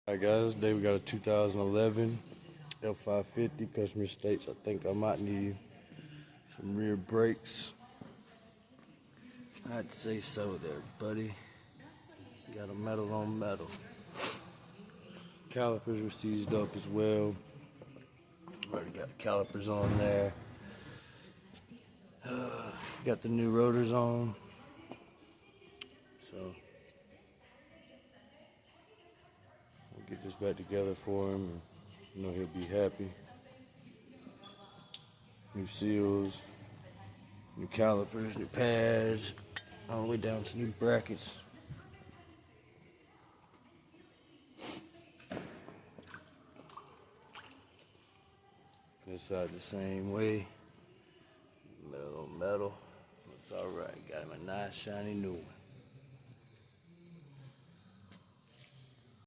Alright guys, today we got a 2011 F550. Customer states I think I might need some rear brakes. I'd say so there, buddy. Got a metal on metal. Calipers were seized up as well. Already got the calipers on there. Got the new rotors on. So we'll get this back together for him, and I know he'll be happy. New seals, new calipers, new pads, all the way down to new brackets. This side the same way, metal on metal. It's alright, got him a nice shiny new one.